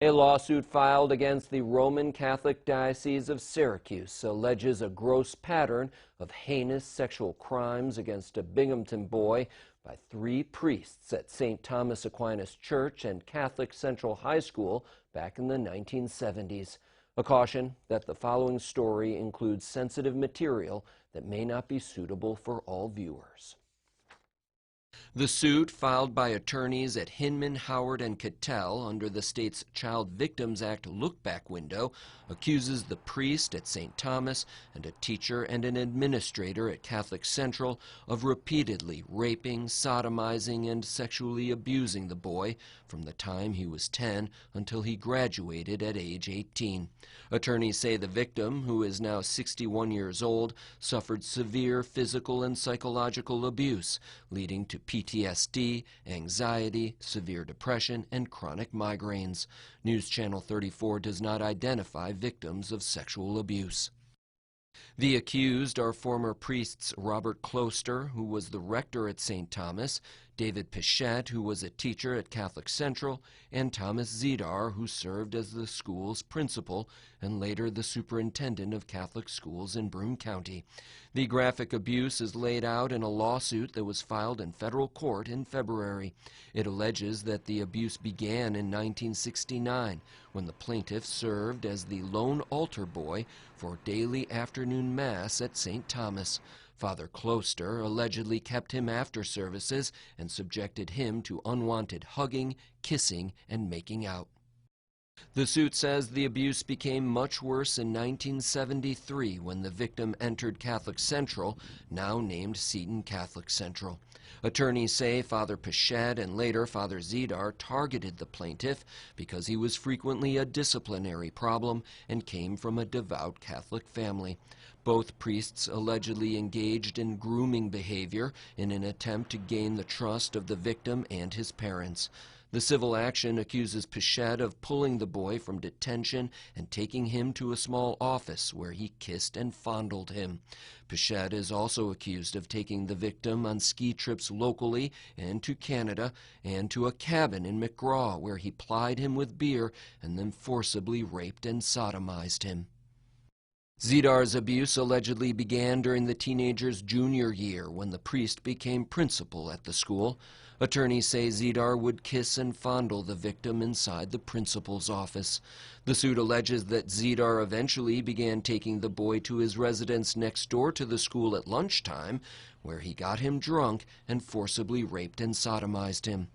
A lawsuit filed against the Roman Catholic Diocese of Syracuse alleges a gross pattern of heinous sexual crimes against a Binghamton boy by 3 priests at St. Thomas Aquinas Church and Catholic Central High School back in the 1970s. A caution that the following story includes sensitive material that may not be suitable for all viewers. The suit, filed by attorneys at Hinman, Howard, and Cattell under the state's Child Victims Act look-back window, accuses the priest at St. Thomas and a teacher and an administrator at Catholic Central of repeatedly raping, sodomizing, and sexually abusing the boy from the time he was 10 until he graduated at age 18. Attorneys say the victim, who is now 61 years old, suffered severe physical and psychological abuse, leading to PTSD, anxiety, severe depression, and chronic migraines. News Channel 34 does not identify victims of sexual abuse. The accused are former priests Robert Closter, who was the rector at St. Thomas, David Pichette, who was a teacher at Catholic Central, and Thomas Zidar, who served as the school's principal and later the superintendent of Catholic schools in Broome County. The graphic abuse is laid out in a lawsuit that was filed in federal court in February. It alleges that the abuse began in 1969 when the plaintiff served as the lone altar boy for daily afternoon mass at St. Thomas. Father Closter allegedly kept him after services and subjected him to unwanted hugging, kissing, and making out. The suit says the abuse became much worse in 1973 when the victim entered Catholic Central, now named Seton Catholic Central. Attorneys say Father Pichette and later Father Zidar targeted the plaintiff because he was frequently a disciplinary problem and came from a devout Catholic family. Both priests allegedly engaged in grooming behavior in an attempt to gain the trust of the victim and his parents. The civil action accuses Pichette of pulling the boy from detention and taking him to a small office where he kissed and fondled him. Pichette is also accused of taking the victim on ski trips locally and to Canada and to a cabin in McGraw where he plied him with beer and then forcibly raped and sodomized him. Zidar's abuse allegedly began during the teenager's junior year when the priest became principal at the school. Attorneys say Zidar would kiss and fondle the victim inside the principal's office. The suit alleges that Zidar eventually began taking the boy to his residence next door to the school at lunchtime, where he got him drunk and forcibly raped and sodomized him.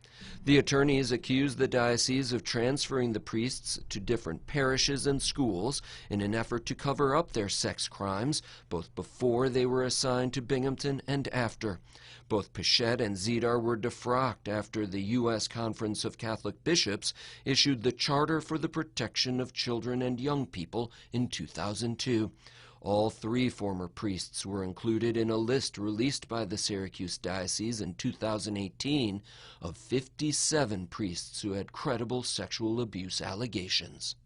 The attorneys accuse the diocese of transferring the priests to different parishes and schools in an effort to cover up their sex crimes, both before they were assigned to Binghamton and after. Both Pichette and Zidar were defrocked after the U.S. Conference of Catholic Bishops issued the Charter for the Protection of Children and Young People in 2002. All 3 former priests were included in a list released by the Syracuse Diocese in 2018 of 57 priests who had credible sexual abuse allegations.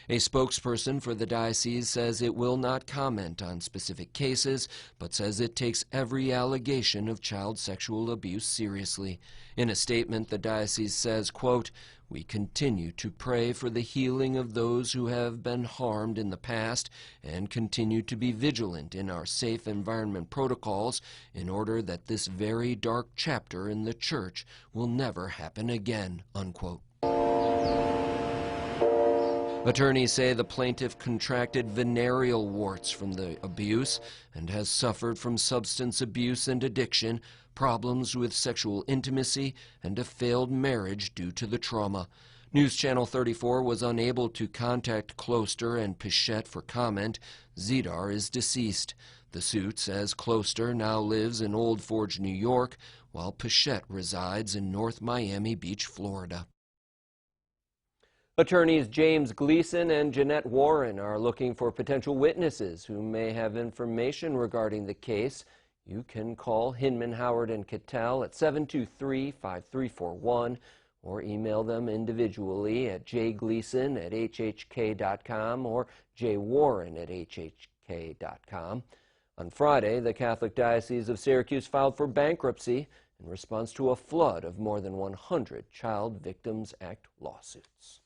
A spokesperson for the diocese says it will not comment on specific cases, but says it takes every allegation of child sexual abuse seriously. In a statement, the diocese says, quote, "We continue to pray for the healing of those who have been harmed in the past and continue to be vigilant in our safe environment protocols in order that this very dark chapter in the Church will never happen again," unquote. Attorneys say the plaintiff contracted venereal warts from the abuse and has suffered from substance abuse and addiction, problems with sexual intimacy, and a failed marriage due to the trauma. News Channel 34 was unable to contact Closter and Pichette for comment. Zidar is deceased. The suit says Closter now lives in Old Forge, New York, while Pichette resides in North Miami Beach, Florida. Attorneys James Gleason and Jeanette Warren are looking for potential witnesses who may have information regarding the case. You can call Hinman, Howard, and Cattell at 723-5341 or email them individually at jgleason@hhk.com or jwarren@hhk.com. On Friday, the Catholic Diocese of Syracuse filed for bankruptcy in response to a flood of more than 100 Child Victims Act lawsuits.